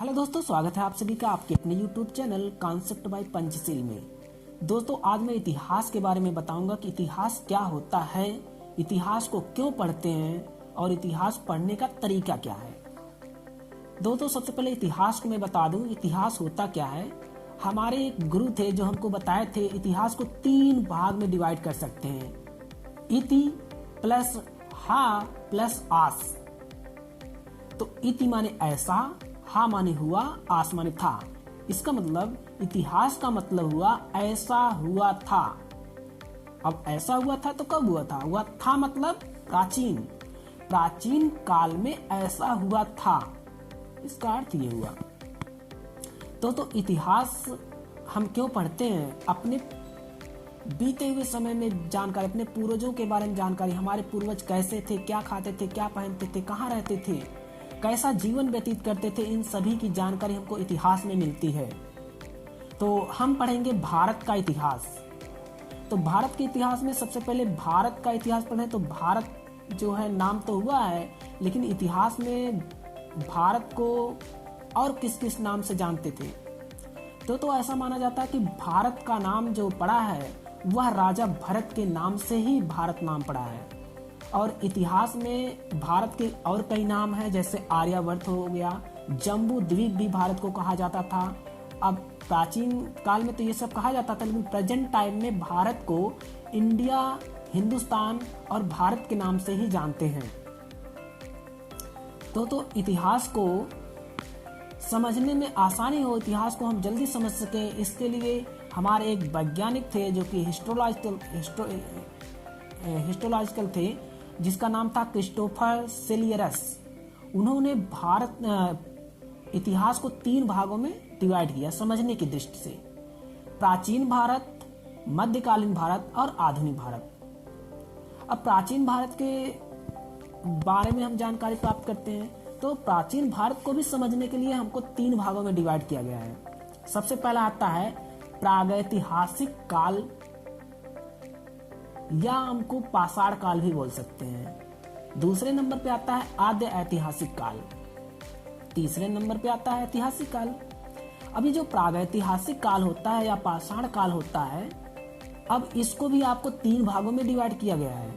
Hello दोस्तों, स्वागत है आप सभी का आपके अपने YouTube channel concept bye Panchsheel में। दोस्तों, आज मैं इतिहास के बारे में बताऊंगा कि इतिहास क्या होता है, इतिहास को क्यों पढ़ते हैं और इतिहास पढ़ने का तरीका क्या है। दोस्तों, सबसे पहले इतिहास को मैं बता दूं, इतिहास होता क्या है। हमारे एक गुरु थे जो हमको बताए थे इतिहास को 3 भाग में डिवाइड कर सकते हैं, इति प्लस हा प्लस आस। तो इति माने ऐसा, हा माने हुआ, आस माने था। इसका मतलब इतिहास का मतलब हुआ ऐसा हुआ था। अब ऐसा हुआ था तो कब हुआ था? हुआ था मतलब प्राचीन, प्राचीन काल में ऐसा हुआ था, इसका अर्थ ये हुआ। तो इतिहास हम क्यों पढ़ते हैं? अपने बीते हुए समय में जानकारी, अपने पूर्वजों के बारे में जानकारी, हमारे पूर्वज कैसे थे, क्या खाते थे, क्या पहनते थे, कहाँ रहते थे, कैसा जीवन व्यतीत करते थे, इन सभी की जानकारी हमको इतिहास में मिलती है। तो हम पढ़ेंगे भारत का इतिहास। तो भारत के इतिहास में सबसे पहले भारत का इतिहास पढ़ें तो भारत जो है नाम तो हुआ है, लेकिन इतिहास में भारत को और किस किस नाम से जानते थे। तो ऐसा माना जाता है कि भारत का नाम जो पड़ा है वह राजा भरत के नाम से ही भारत नाम पड़ा है। और इतिहास में भारत के और कई नाम हैं, जैसे आर्यावर्त हो गया, जम्बू द्वीप भी भारत को कहा जाता था। अब प्राचीन काल में तो ये सब कहा जाता था, लेकिन प्रेजेंट टाइम में भारत को इंडिया, हिंदुस्तान और भारत के नाम से ही जानते हैं। तो इतिहास को समझने में आसानी हो, इतिहास को हम जल्दी समझ सके, इसके लिए हमारे एक वैज्ञानिक थे जो कि हिस्टोलॉजिकल थे, जिसका नाम था क्रिस्टोफर सेलियरस। उन्होंने इतिहास को 3 भागों में डिवाइड किया समझने की दृष्टि से: प्राचीन भारत, मध्यकालीन भारत और आधुनिक भारत। अब प्राचीन भारत के बारे में हम जानकारी प्राप्त करते हैं। तो प्राचीन भारत को भी समझने के लिए हमको 3 भागों में डिवाइड किया गया है। सबसे पहला आता है प्रागैतिहासिक काल, या हमको पाषाण काल भी बोल सकते हैं। दूसरे नंबर पे आता है आद्य ऐतिहासिक काल। तीसरे नंबर पे आता है ऐतिहासिक काल। अभी जो प्रागैतिहासिक काल होता है या पाषाण काल होता है, अब इसको भी आपको 3 भागों में डिवाइड किया गया है।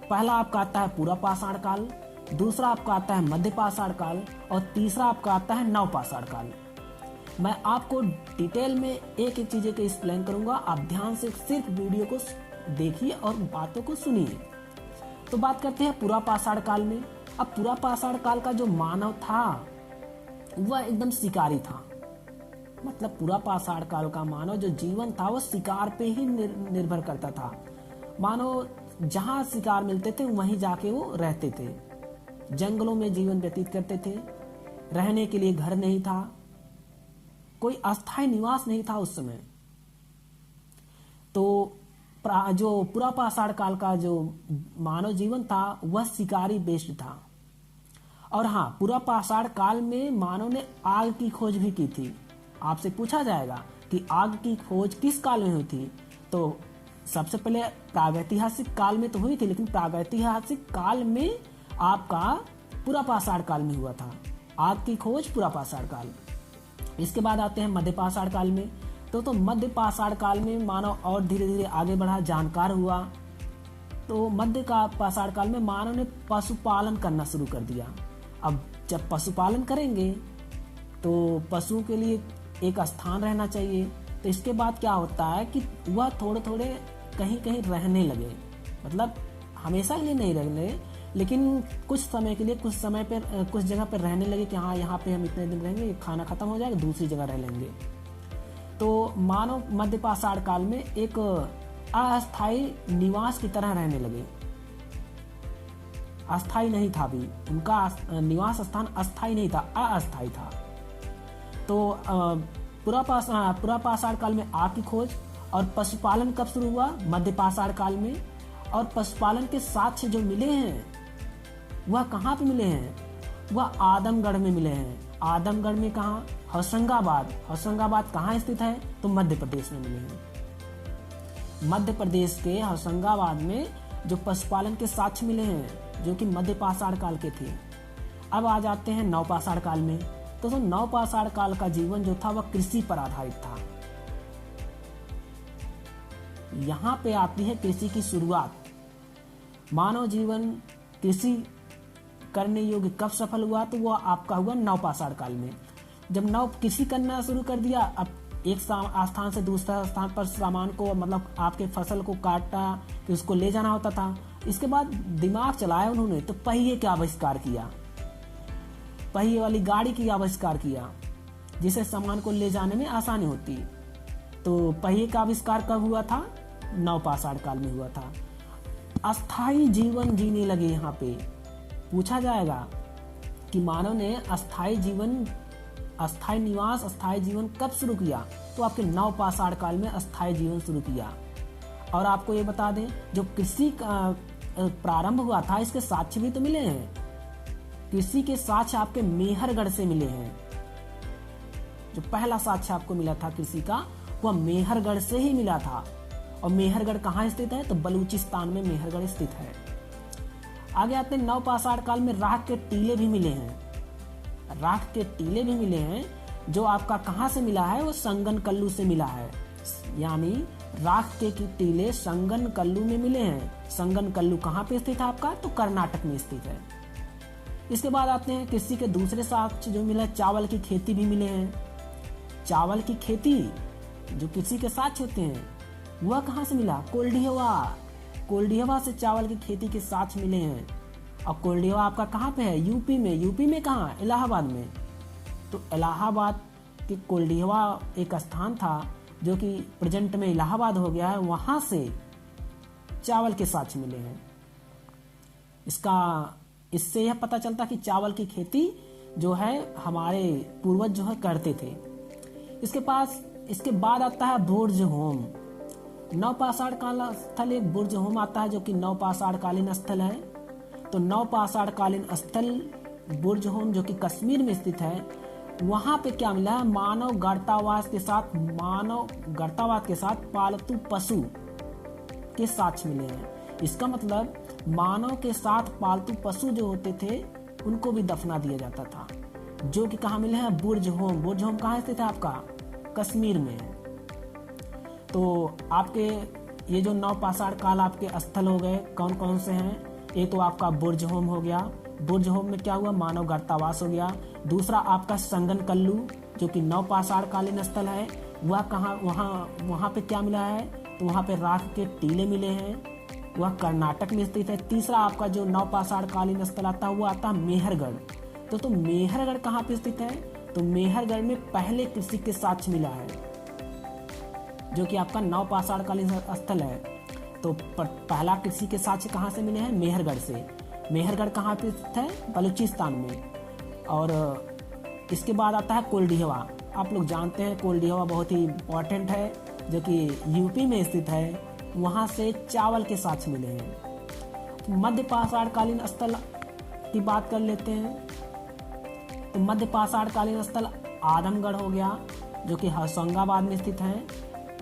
पहला आपका आता है पूरा पाषाण काल, दूसरा आपका आता है मध्य पाषाण काल और तीसरा आपका आता है नव पाषाण काल। मैं आपको डिटेल में एक एक चीजें को एक्सप्लेन करूंगा, आप ध्यान से सिर्फ वीडियो को देखिए और बातों को सुनिए। तो बात करते हैं पूरा पाषाण काल में। अब पूरा पाषाण काल का जो मानव था वह एकदम शिकारी था। मतलब पूरा पाषाण काल का मानव जो जीवन था वह शिकार पे ही निर्भर करता था। मानव जहां शिकार मिलते थे वहीं जाके वो रहते थे, जंगलों में जीवन व्यतीत करते थे। रहने के लिए घर नहीं था, कोई अस्थायी निवास नहीं था उस समय। तो जो पूरा पाषाण काल का जो मानव जीवन था वह शिकारी बेस्ड था। और हाँ, पूरा पाषाण काल में मानव ने आग की खोज भी की थी। आपसे पूछा जाएगा कि आग की खोज किस काल में हुई थी? तो सबसे पहले प्रागैतिहासिक काल में तो हुई थी, लेकिन प्रागैतिहासिक काल में आपका पूरा पाषाण काल में हुआ था आग की खोज, पूरा पाषाण काल। इसके बाद आते हैं मध्य पाषाण काल में। तो मध्य पाषाण काल में मानव और धीरे धीरे आगे बढ़ा, जानकार हुआ। तो मध्य का पाषाण काल में मानव ने पशुपालन करना शुरू कर दिया। अब जब पशुपालन करेंगे तो पशुओं के लिए एक स्थान रहना चाहिए। तो इसके बाद क्या होता है कि वह थोड़े थोड़े कहीं कहीं रहने लगे, मतलब हमेशा के लिए नहीं रहने, लेकिन कुछ समय के लिए कुछ समय पर कुछ जगह पर रहने लगे कि हाँ यहाँ पे हम इतने दिन रहेंगे, खाना खत्म हो जाएगा, दूसरी जगह रह लेंगे। तो मानव मध्य पाषाण काल में एक अस्थायी निवास की तरह रहने लगे। अस्थायी नहीं था भी, उनका निवास स्थान अस्थायी नहीं था, अस्थायी था। तो पूरा पाषाण काल में आग की खोज और पशुपालन कब शुरू हुआ? मध्य पाषाण काल में। और पशुपालन के साक्ष्य जो मिले हैं वह कहाँ पे मिले हैं? वह आदमगढ़ में मिले हैं। आदमगढ़ में कहाँ? होशंगाबाद कहाँ स्थित है? तो मध्य प्रदेश में मिले हैं। मध्य प्रदेश के होशंगाबाद में जो पशुपालन के साक्ष्य मिले हैं, जो कि मध्य पाषाण काल के थे। अब आ जाते हैं नवपाषाण काल में। दोस्तों नवपाषाण काल का जीवन जो था वह कृषि पर आधारित था। यहाँ पे आती है कृषि की शुरुआत। मानव जीवन कृषि करने योग्य कब सफल हुआ, तो वह आपका हुआ नवपाषाण काल में। जब नव कृषि करना शुरू कर दिया, अब एक स्थान से दूसरा स्थान पर सामान को, मतलब आपके फसल को काटना, फिर उसको ले जाना होता था। इसके बाद दिमाग चलाया उन्होंने, तो पहिए का आविष्कार किया, पहिए वाली गाड़ी की आविष्कार किया, जिससे सामान को ले जाने में आसानी होती। तो पहिए का आविष्कार कब हुआ था? नवपाषाण काल में हुआ था। अस्थाई जीवन जीने लगे। यहाँ पे पूछा जाएगा कि मानव ने अस्थाई निवास, अस्थाई जीवन कब शुरू किया, तो आपके नवपाषाण काल में अस्थाई जीवन शुरू किया। और आपको ये बता दें, जो कृषि का प्रारंभ हुआ था, इसके साक्ष्य भी तो मिले हैं। कृषि के साक्ष्य आपके मेहरगढ़ से मिले हैं। जो पहला साक्ष्य आपको मिला था कृषि का, वह मेहरगढ़ से ही मिला था। और मेहरगढ़ कहाँ स्थित है? तो बलूचिस्तान में मेहरगढ़ स्थित है। आगे आते हैं, नवपाषाण काल में राख के टीले भी मिले हैं। राख के टीले भी मिले हैं, जो आपका कहाँ से मिला है? वो संगनकल्लू से मिला है। यानी राख के टीले संगनकल्लू में मिले हैं। संगनकल्लू कहाँ पे स्थित है आपका? तो कर्नाटक में स्थित है। इसके बाद आते हैं कृषि के दूसरे साक्ष्य जो मिला, चावल की खेती भी मिले हैं। चावल की खेती जो कृषि के साक्ष्य होते हैं, वह कहाँ से मिला? कोल्डिहवा से चावल की खेती के साक्ष्य मिले हैं। और कोल्डिहवा आपका कहाँ पे है? यूपी में। यूपी में कहाँ? इलाहाबाद में। तो इलाहाबाद के कोल्डिहवा एक स्थान था जो कि प्रेजेंट में इलाहाबाद हो गया है, वहां से चावल के साक्ष्य मिले हैं। इससे यह पता चलता कि चावल की खेती जो है हमारे पूर्वज जो है करते थे। इसके बाद आता है बुर्ज होम। नवपाषाण काल स्थल एक बुर्ज होम आता है, जो कि नवपाषाण कालीन स्थल है। तो नवपाषाण कालीन स्थल बुर्ज होम जो कि कश्मीर में स्थित है, वहां पे क्या मिला है? मानव गर्तावास के साथ पालतू पशु के साक्ष्य मिले हैं। इसका मतलब मानव के साथ पालतू पशु जो होते थे, उनको भी दफना दिया जाता था, जो कि कहाँ मिले हैं? बुर्ज होम। बुर्ज होम कहाँ स्थित है आपका? कश्मीर में। तो आपके ये जो नवपाषाण काल आपके स्थल हो गए, कौन कौन से हैं? एक तो आपका बुर्ज होम हो गया। बुर्ज होम में क्या हुआ? मानव गर्तावास हो गया। दूसरा आपका संगनकल्लू जो कि नवपाषाण कालीन स्थल है, वह कहाँ? वहाँ पे क्या मिला है? तो वहाँ पे राख के टीले मिले हैं, वह कर्नाटक में स्थित है। तीसरा आपका जो नवपाषाण कालीन स्थल आता है, वो आता है मेहरगढ़। तो मेहरगढ़ कहाँ पे स्थित है? तो मेहरगढ़ में पहले कृषि के साक्ष्य मिला है, जो कि आपका नवपाषाण कालीन स्थल है। तो पहला कृषि के साक्ष्य कहाँ से मिले हैं? मेहरगढ़ से। मेहरगढ़ कहाँ पे स्थित है? बलूचिस्तान में। और इसके बाद आता है कोल्डिहवा। आप लोग जानते हैं कोल्डिहवा बहुत ही इम्पोर्टेंट है, जो कि यूपी में स्थित है। वहाँ से चावल के साक्ष्य मिले हैं। मध्यपाषाण कालीन स्थल की बात कर लेते हैं। तो मध्यपाषाण कालीन स्थल आदमगढ़ हो गया, जो कि होशंगाबाद में स्थित है।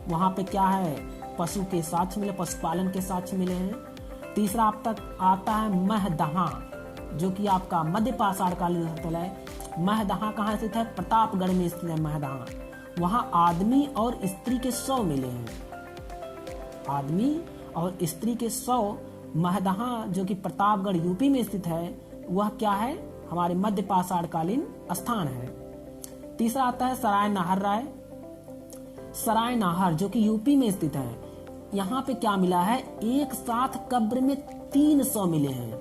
वहाँ पे क्या है? पशु के साक्ष्य मिले, पशुपालन के साक्ष्य मिले हैं। तीसरा आप तक आता है महदहा, जो कि आपका मध्यपाषाण कालीन स्थल है। महदहा कहाँ स्थित है? प्रतापगढ़ में स्थित है महदहा। वहाँ आदमी और स्त्री के शव मिले हैं। आदमी और स्त्री के शव महदहा, जो कि प्रतापगढ़ यूपी में स्थित है, वह क्या है? हमारे मध्यपाषाण कालीन स्थान है। तीसरा आता है सराय नाहर, जो कि यूपी में स्थित है। यहाँ पे क्या मिला है? एक साथ कब्र में 300 मिले हैं।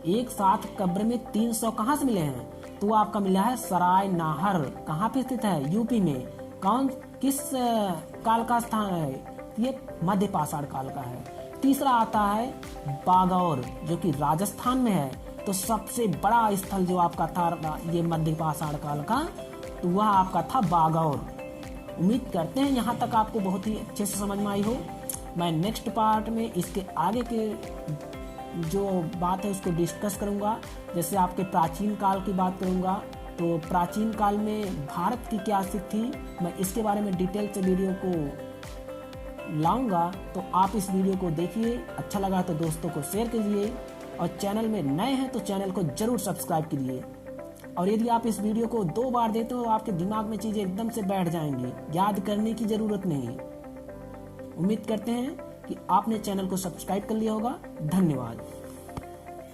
एक साथ कब्र में 300 कहाँ से मिले हैं? तो आपका मिला है सराय नाहर। कहाँ पे स्थित है? यूपी में। किस काल का स्थान है? ये मध्यपाषाण काल का है। तीसरा आता है बागौर, जो कि राजस्थान में है। तो सबसे बड़ा स्थल जो आपका था ये मध्यपाषाण काल का, तो वह आपका था बागौर। उम्मीद करते हैं यहाँ तक आपको बहुत ही अच्छे से समझ में आई हो। मैं नेक्स्ट पार्ट में इसके आगे के जो बात है उसको डिस्कस करूँगा। जैसे आपके प्राचीन काल की बात करूँगा, तो प्राचीन काल में भारत की क्या स्थिति थी, मैं इसके बारे में डिटेल से वीडियो को लाऊंगा। तो आप इस वीडियो को देखिए, अच्छा लगा तो दोस्तों को शेयर कीजिए, और चैनल में नए हैं तो चैनल को जरूर सब्सक्राइब कीजिए। और यदि आप इस वीडियो को 2 बार देते हो तो आपके दिमाग में चीजें एकदम से बैठ जाएंगी, याद करने की जरूरत नहीं। उम्मीद करते हैं कि आपने चैनल को सब्सक्राइब कर लिया होगा। धन्यवाद।